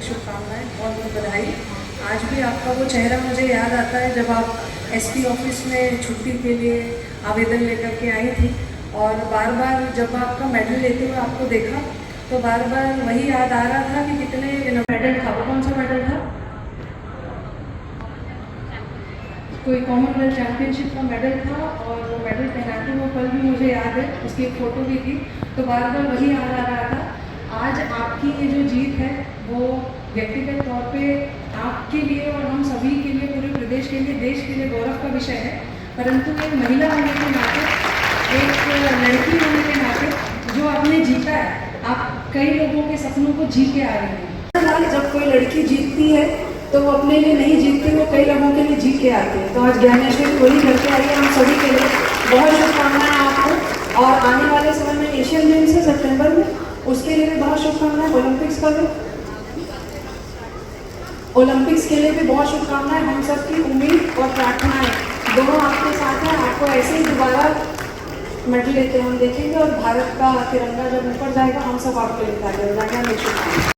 शुभकामनाएं, बहुत बहुत बधाई। आज भी आपका वो चेहरा मुझे याद आता है जब आप एसपी ऑफिस में छुट्टी के लिए आवेदन लेकर के आई थी, और बार बार जब आपका मेडल लेते हुए आपको देखा तो बार बार वही याद आ रहा था कि कितने मेडल था। वो कौन सा मेडल था? कोई कॉमनवेल्थ चैम्पियनशिप का मेडल था, और वो मेडल पहनाते हुए पल भी मुझे याद है, उसकी एक फ़ोटो भी थी। तो बार बार वही याद आ रहा था। आज आपकी ये जो जीत है वो व्यक्तिगत तौर पे आपके लिए और हम सभी के लिए, पूरे प्रदेश के लिए, देश के लिए गौरव का विषय है। परंतु एक महिला होने के नाते, एक लड़की होने के नाते जो आपने जीता है, आप कई लोगों के सपनों को जी के आ रही हैं। जब कोई लड़की जीतती है तो वो अपने लिए नहीं जीतती, वो कई लोगों के लिए जी के आती है। तो आज ज्ञानेश्वरी वही करके आई है हम सभी के लिए। बहुत शुभकामनाएं आपको, और आने वाले समय में एशियन गेम्स है सितंबर में, उसके लिए भी बहुत शुभकामनाएं। ओलंपिक्स का भी, ओलंपिक्स के लिए भी बहुत शुभकामनाएं। हम सबकी उम्मीद और प्रार्थनाएं दोनों आपके साथ हैं। आपको ऐसे ही दोबारा मेडल लेते हम देखेंगे, और भारत का तिरंगा जब ऊपर जाएगा हम सब आपके लिए ताली बजाएंगे।